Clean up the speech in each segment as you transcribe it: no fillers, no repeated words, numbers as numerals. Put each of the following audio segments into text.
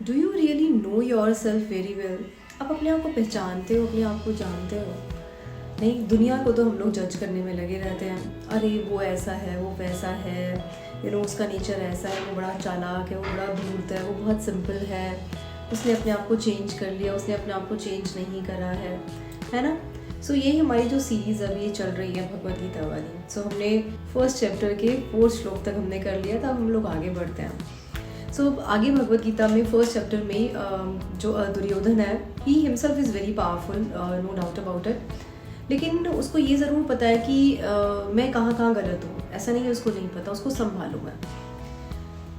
Do you really know your self very well? आप अपने आप को पहचानते हो, अपने आप को जानते हो? नहीं, दुनिया को तो हम लोग जज करने में लगे रहते हैं। अरे वो ऐसा है, वो वैसा है, उसका नेचर ऐसा है, वो बड़ा चालाक है, वो बड़ा धूर्त है, वो बहुत सिंपल है, उसने अपने आप को चेंज कर लिया, उसने अपने आप को चेंज नहीं करा है ना। सो यही हमारी जो सीरीज़ अभी चल रही है भगवद गीता वाली। सो हमने फर्स्ट चैप्टर के 4 श्लोक तक हमने कर लिया था। अब हम लोग आगे बढ़ते हैं। सो आगे भगवद गीता में फर्स्ट चैप्टर में जो दुर्योधन है, he himself is very powerful, no doubt about it. लेकिन उसको ये ज़रूर पता है कि मैं कहाँ कहाँ गलत हूँ। ऐसा नहीं है उसको नहीं पता, उसको संभालूँ मैं।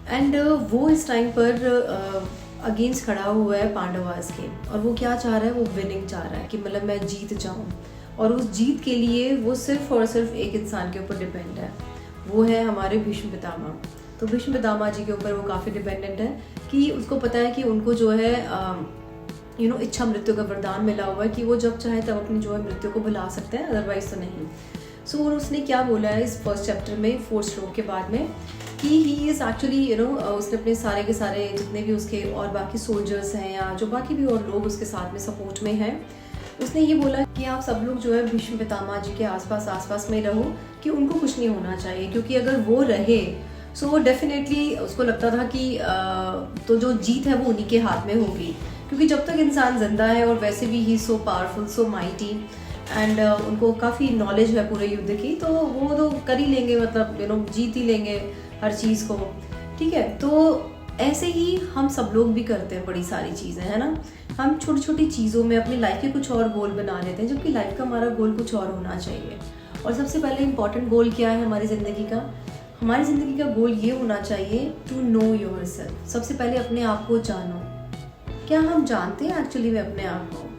एंड वो इस टाइम पर अगेंस्ट खड़ा हुआ है पांडवास के, और वो क्या चाह रहा है, वो विनिंग चाह रहा है कि मतलब मैं जीत जाऊँ। और उस जीत के लिए वो सिर्फ और सिर्फ एक इंसान के ऊपर डिपेंड है, वो है हमारे भीष्म पितामह। तो भीष्म पितामह जी के ऊपर वो काफ़ी डिपेंडेंट है कि उसको पता है कि उनको जो है इच्छा मृत्यु का वरदान मिला हुआ है कि वो जब चाहे तब अपनी जो है मृत्यु को बुला सकते हैं, अदरवाइज तो नहीं। सो उसने क्या बोला है इस फर्स्ट चैप्टर में 4 श्लोक के बाद में कि ही इज़ एक्चुअली उसने अपने सारे के सारे जितने भी उसके और बाकी सोल्जर्स हैं या जो बाकी भी और लोग उसके साथ में सपोर्ट में हैं, उसने ये बोला कि आप सब लोग जो है भीष्म पितामह जी के आसपास में रहो, कि उनको कुछ नहीं होना चाहिए, क्योंकि अगर वो रहे सो वो डेफिनेटली उसको लगता था कि तो जो जीत है वो उन्हीं के हाथ में होगी, क्योंकि जब तक इंसान जिंदा है और वैसे भी he so powerful, so mighty, and उनको काफ़ी नॉलेज है पूरे युद्ध की, तो वो तो कर ही लेंगे, मतलब जीत ही लेंगे हर चीज़ को। ठीक है, तो ऐसे ही हम सब लोग भी करते हैं बड़ी सारी चीज़ें, है ना। हम छोटी छोटी चीज़ों में अपनी लाइफ के कुछ और गोल बना लेते हैं, जबकि लाइफ का हमारा गोल कुछ और होना चाहिए। और सबसे पहले इम्पॉर्टेंट गोल क्या है हमारी ज़िंदगी का? हमारी ज़िंदगी का गोल ये होना चाहिए टू नो योर सेल्फ। सबसे पहले अपने आप को जानो। क्या हम जानते हैं एक्चुअली में अपने आप को?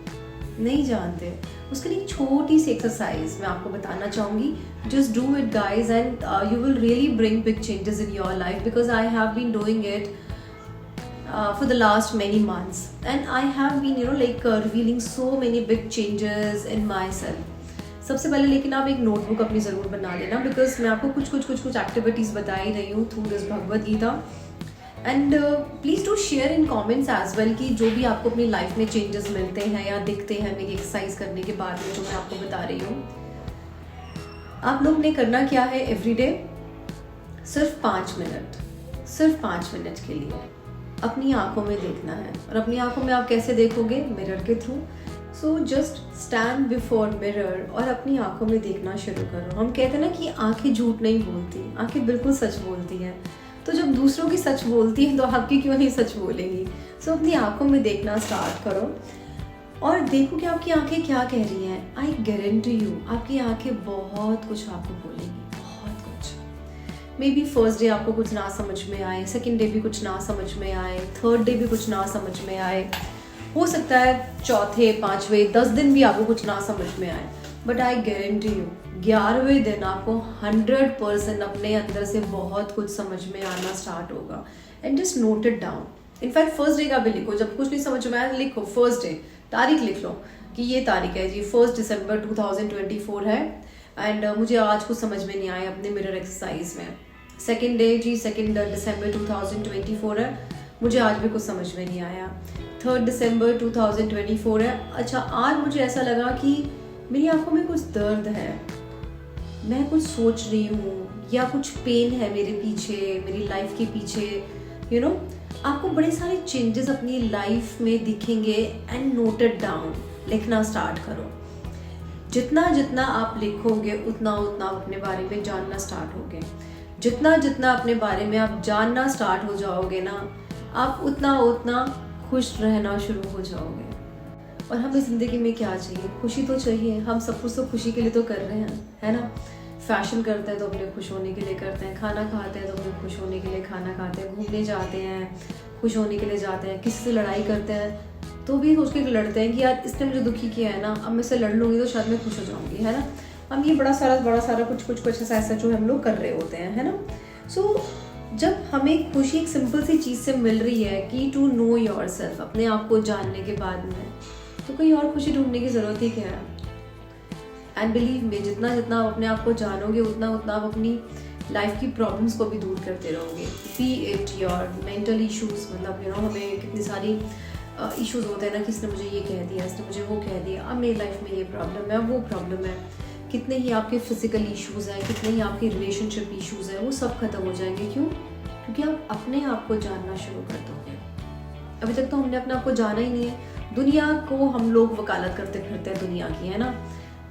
नहीं जानते। उसके लिए एक छोटी सी एक्सरसाइज मैं आपको बताना चाहूँगी। Just do it guys and you will really bring big changes in your life, because I have been doing it for the last many months, and I have been revealing so many big changes in myself. सबसे पहले लेकिन आप एक notebook अपनी ज़रूर बना लेना, because मैं आपको कुछ एक्टिविटीज़ बता ही रही हूँ through this Bhagavad Gita. And please do share in comments as well कि जो भी आपको अपनी लाइफ में चेंजेस मिलते हैं या दिखते हैं मेरी एक्सरसाइज करने के बाद में, जो मैं आपको बता रही हूँ। आप लोग ने करना क्या है एवरीडे, सिर्फ 5 मिनट के लिए अपनी आंखों में देखना है। और अपनी आंखों में आप कैसे देखोगे? मिरर के through. So just stand before mirror और अपनी आंखों में देखना शुरू करो। हम कहते हैं ना कि आंखें झूठ नहीं बोलती, आंखें बिल्कुल सच बोलती हैं। तो जब दूसरों की सच बोलती हैं तो आपकी क्यों नहीं सच बोलेंगी? सो अपनी आंखों में देखना स्टार्ट करो और देखो कि आपकी आंखें क्या कह रही हैं। आई गारंटी यू आपकी आंखें बहुत कुछ आपको बोलेंगी, बहुत कुछ। मे बी फर्स्ट डे आपको कुछ ना समझ में आए, सेकेंड डे भी कुछ ना समझ में आए, थर्ड डे भी कुछ ना समझ में आए, हो सकता है चौथे, 5वें, 10 दिन भी आपको कुछ ना समझ में आए। बट आई गारंटी यू 11वें दिन आपको 100% अपने अंदर से बहुत कुछ समझ में आना स्टार्ट होगा। And just note it down. In fact first day का भी लिखो, जब कुछ नहीं समझ में आया लिखो फर्स्ट डे, तारीख लिख लो कि ये तारीख है जी 1 दिसंबर 2024 है, एंड मुझे आज कुछ समझ में नहीं आया अपने मिरर एक्सरसाइज में। सेकेंड डे जी 2 दिसंबर 2024 है, मुझे आज भी कुछ समझ में नहीं आया। 3 दिसंबर 2024 है, अच्छा आज मुझे ऐसा लगा कि मेरी आंखों में कुछ दर्द है, मैं कुछ सोच रही हूँ या कुछ पेन है मेरे पीछे, मेरी लाइफ के पीछे। आपको बड़े सारे चेंजेस अपनी लाइफ में दिखेंगे। एंड नोट इट डाउन, लिखना स्टार्ट करो। जितना जितना आप लिखोगे उतना उतना आप अपने बारे में जानना स्टार्ट होगे। जितना जितना अपने बारे में आप जानना स्टार्ट हो जाओगे ना, आप उतना उतना खुश रहना शुरू हो जाओगे। और हमें ज़िंदगी में क्या चाहिए? खुशी तो चाहिए। हम सब कुछ तो खुशी के लिए तो कर रहे हैं, है ना। फैशन करते हैं तो अपने खुश होने के लिए करते हैं, खाना खाते हैं तो अपने खुश होने के लिए खाना खाते हैं, घूमने जाते हैं खुश होने के लिए जाते हैं, किसी से लड़ाई करते हैं तो भी सोच के लड़ते हैं कि यार इसने मुझे दुखी किया है ना, अब मैं इससे लड़ लूँगी तो शायद मैं खुश हो जाऊँगी, है ना। हम ये बड़ा सारा कुछ ऐसा जो हम लोग कर रहे होते हैं, है ना। सो जब हमें खुशी एक सिंपल सी चीज़ से मिल रही है कि टू नो योर सेल्फ, अपने आप को जानने के बाद में, तो कोई और खुशी ढूंढने की ज़रूरत ही क्या है। एंड बिलीव में जितना जितना आप अपने आप को जानोगे उतना उतना आप अपनी लाइफ की प्रॉब्लम्स को भी दूर करते रहोगे। B it your mental issues, मतलब हमें कितनी सारी इश्यूज होते हैं ना कि इसने मुझे ये कह दिया, इसने मुझे वो कह दिया, अब मेरी लाइफ में ये प्रॉब्लम है, वो प्रॉब्लम है। कितने ही आपके फिजिकल इश्यूज़ हैं, कितने ही आपके रिलेशनशिप इश्यूज़ हैं, वो सब खत्म हो जाएंगे। क्यों? क्योंकि आप अपने आप को जानना शुरू कर दोगे। अभी तक तो हमने अपने आप को जाना ही नहीं है। दुनिया को हम लोग वकालत करते फिरते हैं दुनिया की, है ना।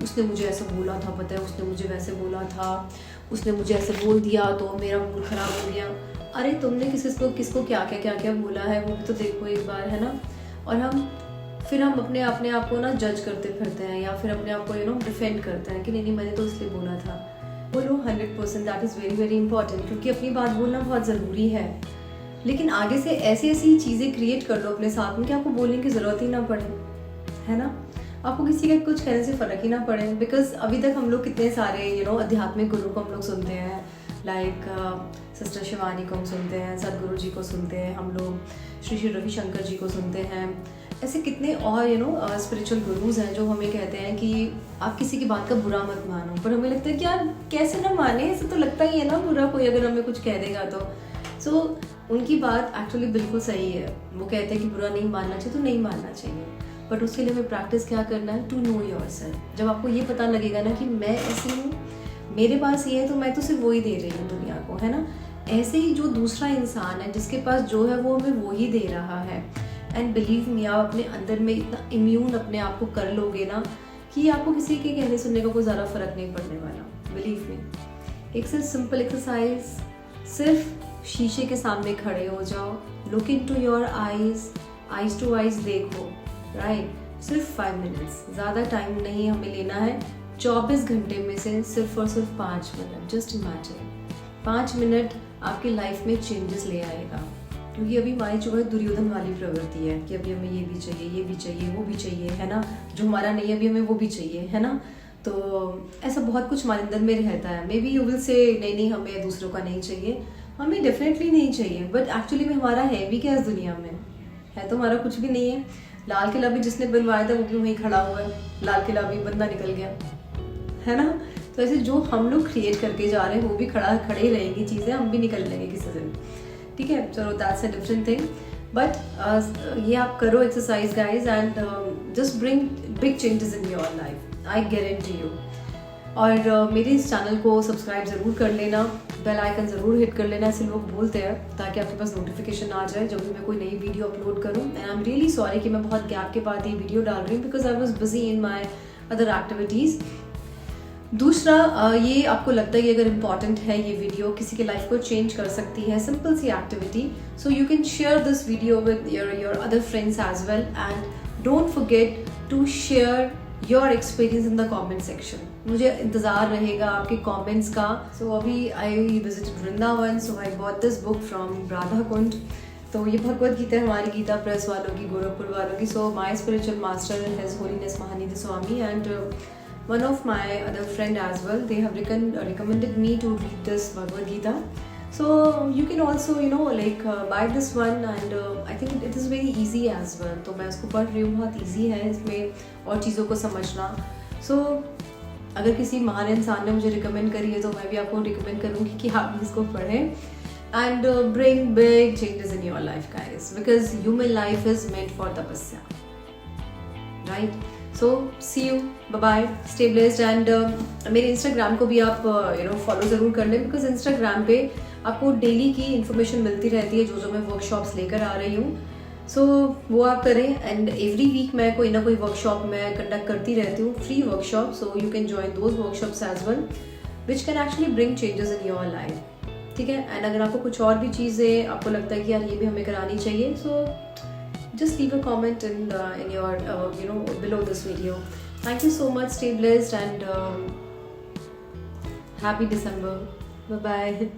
उसने मुझे ऐसा बोला था, पता है, उसने मुझे वैसे बोला था, उसने मुझे ऐसे बोल दिया तो मेरा मूड ख़राब हो गया। अरे तुमने किसको क्या बोला है वो भी तो देखो एक बार, है ना। और फिर हम अपने आप को ना जज करते फिरते हैं, या फिर अपने आप को डिफेंड करते हैं कि नहीं मैंने तो इसलिए बोला था। बोलो 100%, that is very very important, क्योंकि अपनी बात बोलना बहुत ज़रूरी है। लेकिन आगे से ऐसी चीज़ें क्रिएट कर लो अपने साथ में कि आपको बोलने की ज़रूरत ही ना पड़े, है ना। आपको किसी का कुछ कहने से फ़र्क ही ना पड़े। बिकॉज अभी तक हम लोग कितने सारे आध्यात्मिक गुरु को हम लोग सुनते हैं, लाइक सिस्टर शिवानी को हम सुनते हैं, सदगुरु जी को सुनते हैं, हम लोग श्री रविशंकर जी को सुनते हैं। ऐसे कितने और स्पिरिचुअल गुरुज हैं जो हमें कहते हैं कि आप किसी की बात का बुरा मत मानो। पर हमें लगता है कि यार कैसे ना माने, ऐसे तो लगता ही है ना बुरा कोई अगर हमें कुछ कह देगा तो। सो उनकी बात एक्चुअली बिल्कुल सही है। वो कहते हैं कि बुरा नहीं मानना चाहिए तो नहीं मानना चाहिए, बट उसके लिए हमें प्रैक्टिस क्या करना है, टू नो योरसेल्फ। जब आपको ये पता लगेगा ना कि मैं ऐसी हूँ, मेरे पास ये है, तो मैं तो सिर्फ वही दे रही हूँ दुनिया को, है ना। ऐसे ही जो दूसरा इंसान है जिसके पास जो है वो हमें वो ही दे रहा है। एंड बिलीव मी, आप अपने अंदर में इतना इम्यून अपने आप को कर लोगे ना कि आपको किसी के कहने सुनने का कोई ज़्यादा फर्क नहीं पड़ने वाला। Believe me. एक से सिंपल एक्सरसाइज, सिर्फ शीशे के सामने खड़े हो जाओ, look into your eyes to eyes देखो, राइट। सिर्फ 5 मिनट्स, ज़्यादा टाइम नहीं हमें लेना है। 24 घंटे में से सिर्फ और सिर्फ 5 मिनट, जस्ट इमेजिन 5 मिनट आपकी लाइफ में चेंजेस ले आएगा। क्योंकि अभी हमारी जो है दुर्योधन वाली प्रवृत्ति है कि अभी हमें ये भी चाहिए, वो भी चाहिए, है ना। जो हमारा नहीं है अभी हमें वो भी चाहिए, है ना। तो ऐसा बहुत कुछ हमारे अंदर में रहता है। May be you will say नहीं हमें दूसरों का नहीं चाहिए, हमें डेफिनेटली नहीं चाहिए, बट एक्चुअली में हमारा है भी क्या इस दुनिया में, है तो हमारा कुछ भी नहीं है। लाल किला भी जिसने बनवाया था वो भी वहीं खड़ा हुआ है, लाल किला भी बंदा निकल गया, है ना। तो ऐसे जो हम लोग क्रिएट करके जा रहे हैं वो भी खड़े ही रहेंगी चीज़ें, हम भी निकल लेंगे किसी दिन, ठीक है। चलो that's a different thing, but ये आप करो exercise guys, and just bring big changes in your life, I guarantee you. और मेरे इस चैनल को सब्सक्राइब ज़रूर कर लेना, बेल आइकन ज़रूर हिट कर लेना, ऐसे लोग बोलते हैं, ताकि आपके पास नोटिफिकेशन आ जाए जब भी मैं कोई नई वीडियो अपलोड करूँ। And I am really sorry कि मैं बहुत गैप के बाद ये वीडियो डाल रही हूँ, because I was busy in my other activities. दूसरा, ये आपको लगता है कि अगर इम्पॉर्टेंट है ये वीडियो, किसी की लाइफ को चेंज कर सकती है, सिंपल सी activity, so you can share this video with your other friends as well, and don't forget to share your experience in the comment section. मुझे इंतज़ार रहेगा आपके कमेंट्स का। सो अभी I visited Vrindavan, so I bought this book from Radha Kund. तो ये भगवद गीता है हमारी गीता प्रेस वालों की, गोरखपुर वालों की। So my spiritual master his holiness Mahanidhi Swami and one of my other friend as well, they have recommended me to read this Bhagavad Gita. So you can also buy this one, and I think it is very easy as well. तो मैं उसको पढ़ रही हूँ, बहुत easy है इसमें और चीज़ों को समझना। So अगर किसी महान इंसान ने मुझे रिकमेंड करी है तो मैं भी आपको रिकमेंड करूँगी कि आप इसको पढ़ें, and bring big changes in your life guys, because human life is meant for tapasya, right? So see you, bye bye, stay blessed, and मेरे इंस्टाग्राम को भी आप फॉलो ज़रूर कर लें, बिकॉज इंस्टाग्राम पे आपको डेली की इन्फॉर्मेशन मिलती रहती है, जो मैं वर्कशॉप्स लेकर आ रही हूँ। सो वो आप करें, एंड एवरी वीक मैं कोई ना कोई वर्कशॉप मैं कंडक्ट करती रहती हूँ, free workshop. So you can join those workshops as well, which can actually bring changes in your life, ठीक है। एंड अगर आपको कुछ और भी चीज़ें आपको लगता है कि यार ये भी हमें करानी चाहिए, सो just leave a comment in your below this video. Thank you so much, stay blessed, and happy December. Bye bye.